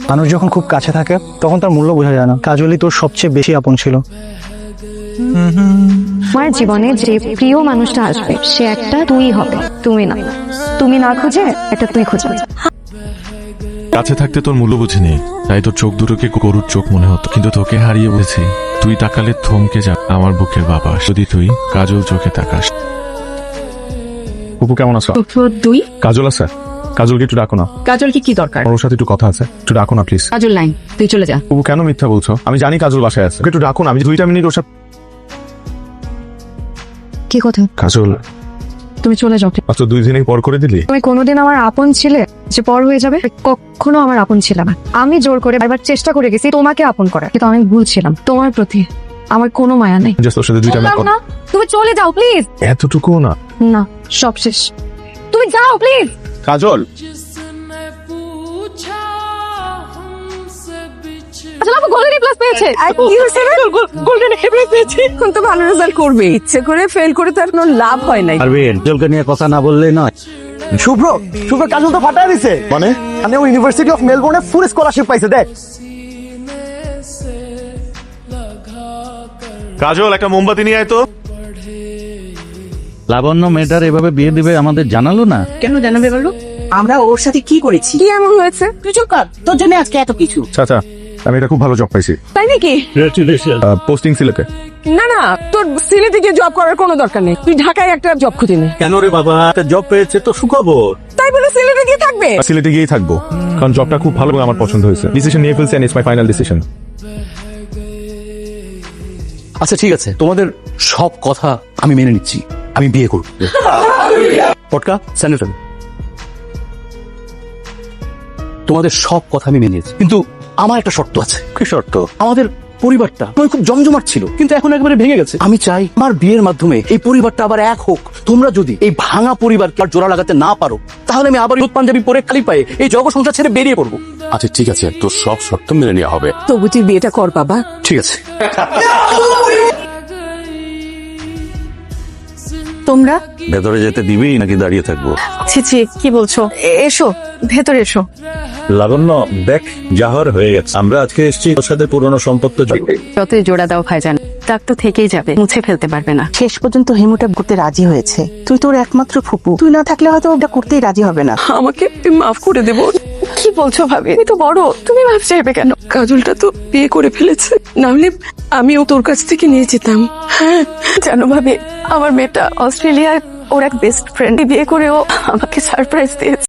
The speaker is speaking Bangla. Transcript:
মানুষ যখন খুব কাছে থাকে তখন তার মূল্য বোঝা যায় না। কাজলই তোর সবচেয়ে বেশি আপন ছিল। আমার জীবনে যে প্রিয় মানুষটা আসবে সে একটা তুই হবে, তুমি না। তুমি না খুঁজে একটা তুই খুঁজবে। কাছে থাকতে তোর মূল্য বুঝিনি, তাই তোর চোখ দুটোকে গরুর চোখ মনে হতো, কিন্তু তোকে হারিয়ে বুঝেছি তুই তাকালে থমকে যা আমার বুকের বাবা। যদি তুই কাজল চোখে তাকাস। পুপু কেমন আছো? দুই কাজল আছে? কাজলকে একটু ডাকো না। কাজলকে কি দরকার? ওর সাথে একটু কথা আছে, একটু ডাকো না প্লিজ। কাজল নাই, তুই চলে যা। পুপু কেন মিথ্যা বলছো? আমি জানি কাজল বাসায় আছে, ওকে একটু ডাকো না। আমি 2 মিনিট ওর সাথে। কি কথা? কাজল তুমি চলে যাও। আচ্ছা 2 দিনই পর করে দিলি। তুমি কোনোদিন আমার আপন ছিলে যে পর হয়ে যাবে? কখনো আমার আপন ছিল না। আমি জোর করে একবার চেষ্টা করে গেছি তোমাকে আপন করার, কিন্তু আমি ভুল ছিলাম। তোমার প্রতি আমার কোনো মায়া নেই। জাস্ট ওর সাথে 2 মিনিট না, তুমি চলে যাও প্লিজ। এতটুকু না। না, সব শেষ। তুমি যাও প্লিজ। কাজল গোল্ডেন প্লাস পেয়েছে। কি হয়েছে রে? গোল্ডেন এপ্রিল পেয়েছি। এখন তো ভালো রেজাল্ট করবে। ইচ্ছে করে ফেল করে তার কোনো লাভ হয় নাই। পারবেন কাজলকে নিয়ে কথা না বললেই নয়। শুভ্র কাজল তো ফাটায় দিছে। মানে ও ইউনিভার্সিটি অফ মেলবোর্নে ফুল স্কলারশিপ পাইছে। দেখ কাজল একটা মোমবাতি নিয়ে আয় তো। লাবণ্য মেয়েটার এভাবে বিয়ে দিবে আমাদের জানালো না। কেন জানাবে বলো? আমরা ওর সাথে কি করেছি? কি এমন হয়েছে? তুই চুপ কর, তোর জন্য আজকে এত কিছু। চাচা আমি এটা খুব ভালো জব পাইছি। তাই নাকি? পোস্টিং সিলেটে। না না, তোর সিলেটে গিয়ে জব করার কোনো দরকার নেই। তুই ঢাকায় একটা জব খুঁজে নে। কেন রে বাবা, একটা জব পেয়েছে তো সুখবর। তাই বলে সিলেটে গিয়ে থাকবে? সিলেটে গিয়েই থাকবো, কারণ জবটা খুব ভালো এবং আমার পছন্দ হয়েছে। ডিসিশন নিয়ে ফেলছি and it's my final decision. আচ্ছা ঠিক আছে, তোমাদের সব কথা আমি মেনে নিচ্ছি, আমি বিয়ে করব। পটকা স্যানিটারি, তোমাদের সব কথা আমি মেনে নিয়েছি, কিন্তু আমার একটা শর্ত আছে। কি শর্ত? আমাদের পরিবারটা খুব জমজমাট ছিল, কিন্তু এখন একবারে ভেঙে গেছে। আমি চাই আমার বিয়ের মাধ্যমে এই পরিবারটা আবার এক হোক। তোমরা যদি এই ভাঙা পরিবারকে আর জোড়া লাগাতে না পারো, তাহলে আমি আবার পাঞ্জাবি পরে খালি পায়ে এই জগ সংসার ছেড়ে বেরিয়ে পড়বো। আচ্ছা ঠিক আছে, তোর সব শর্ত মেনে নেওয়া হবে। তবু তুই বিয়েটা কর বাবা। ঠিক আছে। তোমরা ভেতরে যেতে দিবি নাকি দাঁড়িয়ে থাকবো? ছি ছি, কি বলছো? এসো ভেতরে এসো। লাবণ্য দেখ, জাহর হয়ে গেছে। আমরা আজকে এসেছি ওর সাথে পুরনো সম্পর্ক যতই জোড়া দাও ভাইজান, দাগ তো থেকেই যাবে, মুছে ফেলতে পারবে না। শেষ পর্যন্ত হিমুটা করতে রাজি হয়েছে। তুই তোর একমাত্র ফুপু, তুই না থাকলে হয়তো ওটা করতেই রাজি হবে না। আমাকে মাফ করে দেবো। কি বলছো ভাবি? তুমি তো বড়, তুমি মাফ চাইবে কেন? কাজলটা তো বিয়ে করে ফেলেছে, না হলে আমিও তোর কাছ থেকে নিয়ে যেতাম। হ্যাঁ জানো ভাবি, আমার মেয়েটা অস্ট্রেলিয়ায় ওর এক বেস্ট ফ্রেন্ড বিয়ে করেও আমাকে সারপ্রাইজ দিয়েছে।